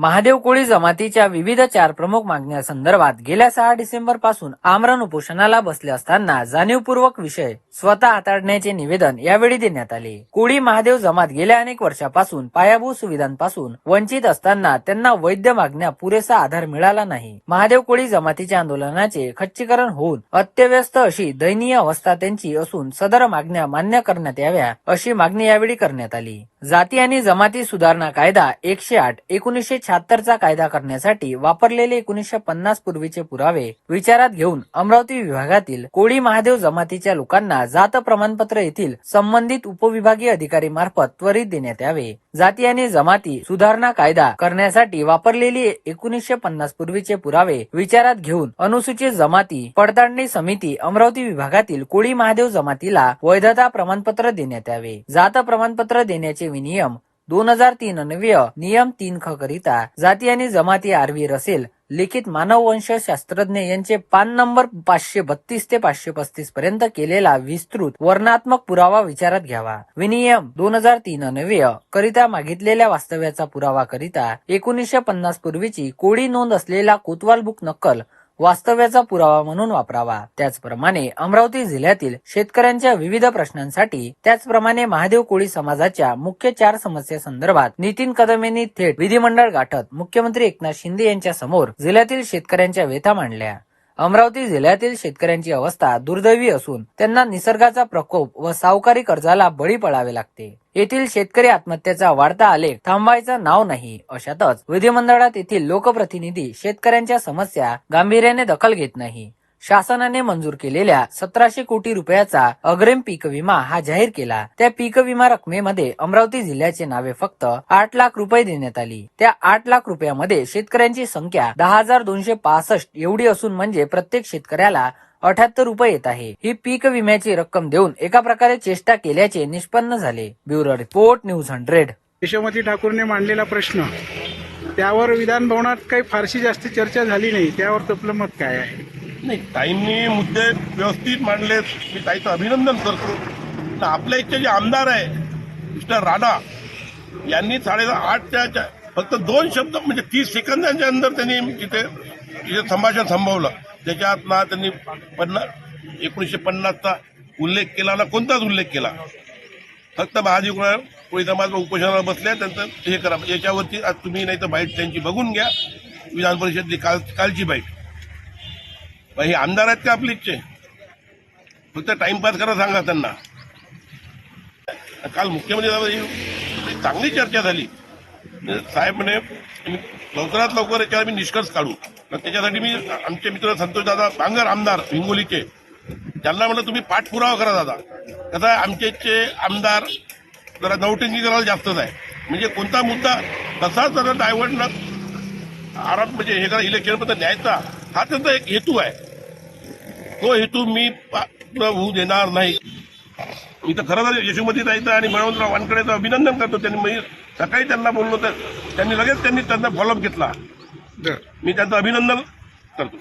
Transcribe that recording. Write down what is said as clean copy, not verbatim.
महादेव कोळी जमातीच्या विविध 4 प्रमुख मागण्यांसंदर्भात गेल्या 6 डिसेंबर पासून आमरण उपोषणाला बसले असताना जाणीवपूर्वक विषय स्वतः हाताळण्याचे निवेदन यावेळी देण्यात आले। कोळी महादेव जमात गेल्या अनेक वर्षापासून पायाभूत सुविधांपासून वंचित असताना त्यांना वैध मागण्या पुरेसा आधार मिळाला नाही। महादेव कोळी जमातीच्या आंदोलनाचे खच्चीकरण होऊन अत्यवस्थ अशी दयनीय अवस्था त्यांची असून सदर मागण्या मान्य करण्यात याव्या अशी मागणी यावेळी करण्यात आली। जाती आणि जमाती सुधारणा कायदा 108 1976 चा कायदा करण्यासाठी वापरलेले 1950 पूर्वीचे पुरावे विचारात घेऊन अमरावती विभागातील कोळी महादेव जमातीच्या लोकांना जात प्रमाणपत्र येथील संबंधित उपविभागीय अधिकारी मार्फत त्वरित देण्यात यावे। जाती आणि जमाती सुधारणा कायदा करण्यासाठी वापरलेली 1950 पूर्वीचे पुरावे विचारात घेऊन अनुसूचित जमाती पडताळणी समिती अमरावती विभागातील कोळी महादेव जमातीला वैधता प्रमाणपत्र देण्यात यावे। जात प्रमाणपत्र देण्याचे विनियम 2003 अन्वये नियम 3 ख करिता जाती आणि जमाती आरवी रसेल लिखित मानववंश शास्त्रज्ञ यांचे पान नंबर 532 ते 535 पर्यंत केलेला विस्तृत वर्णनात्मक पुरावा विचारात घ्यावा। विनियम 2003 अन्वये करिता मागितलेल्या वास्तव्याचा पुरावा करिता 1950 पूर्वीची कोळी नोंद असलेला कोतवाल बुक नक्कल वास्तव्याचा पुरावा म्हणून वापरावा। त्याचप्रमाणे अमरावती जिल्ह्यातील शेतकऱ्यांच्या विविध प्रश्नांसाठी त्याचप्रमाणे महादेव कोळी समाजाच्या मुख्य 4 समस्यांसंदर्भात नितीन कदम यांनी थेट विधिमंडळ गाठत मुख्यमंत्री एकनाथ शिंदे यांच्या समोर जिल्ह्यातील शेतकऱ्यांच्या व्यथा मांडल्या। अमरावती जिल्ह्यातील शेतकऱ्यांची अवस्था दुर्दैवी असून त्यांना निसर्गाचा प्रकोप व सावकारी कर्जाला बळी पडावे लागते। येथील शेतकरी आत्महत्येचा वाढता आलेख थांबायचा नाव नाही। अशातच विधिमंडळात येथील लोकप्रतिनिधी शेतकऱ्यांच्या समस्या गांभीर्याने दखल घेत नाही। शासनाने मंजूर केलेल्या 1700 कोटी रुपयाचा अग्रिम पीक विमा हा जाहीर केला। त्या पीक विमा रकमेमध्ये अमरावती जिल्ह्याचे नावे फक्त 8 लाख रुपये देण्यात आली। त्या 8 लाख रुपयामध्ये शेतकऱ्यांची संख्या 10,265 एवढी असून म्हणजे प्रत्येक शेतकऱ्याला 78 रुपये येत आहे। ही पीक विम्याची रक्कम देऊन एका प्रकारे चेष्टा केल्याचे निष्पन्न झाले। Bureau report news 100। यशोमती ठाकूरने मांडलेला प्रश्न त्यावर विधान भवनात काही फारशी जास्त चर्चा झाली नाही, त्यावर आपलं मत काय आहे? नाही, ताईंनी मुद्दे व्यवस्थित मांडलेत, मी ताईचं अभिनंदन करतो। तर आपल्या इथचे जे आमदार आहे मिस्टर राणा यांनी 8:30च्या फक्त 2 शब्द म्हणजे 30 सेकंदांच्या अंदर त्यांनी तिथे संभाषण थांबवलं। त्याच्यात ना त्यांनी 1950चा उल्लेख केला ना कोणताच उल्लेख केला। फक्त महादेव कोळी समाज उपोषणाला बसल्या त्यांचं हे करा, याच्यावरती आज तुम्ही नाही तर बाईट त्यांची बघून घ्या, विधान परिषदेतली कालची बाईट। हे आमदार आहेत का आपले इच्छे? फक्त टाइमपास करा सांगा त्यांना। काल मुख्यमंत्री चांगली चर्चा झाली। साहेब म्हणे लवकरात लवकर याच्यावर मी निष्कर्ष काढू। त्याच्यासाठी मी आमचे मित्र संतोषदादा बांगर आमदार हिंगोलीचे त्यांना म्हणलं तुम्ही पाठपुरावा करा दादा। कसं आहे आमचे इथचे आमदार जरा नौटंकी करायला जास्तच आहे, म्हणजे कोणता मुद्दा कसा जरा डायव्हर्ट न आराम म्हणजे हे करा इलेक्शनपर्यंत न्यायचा हा त्यांचा एक हेतू आहे। तो हेतू मी होऊ देणार नाही। मी तर खरं तर यशोमती ताईचं आणि बळवंतराव वानखेडेचं अभिनंदन करतो। त्यांनी सकाळी त्यांना बोललो तर त्यांनी लगेच त्यांना फॉलोअप घेतला। मी त्यांचं अभिनंदन करतो।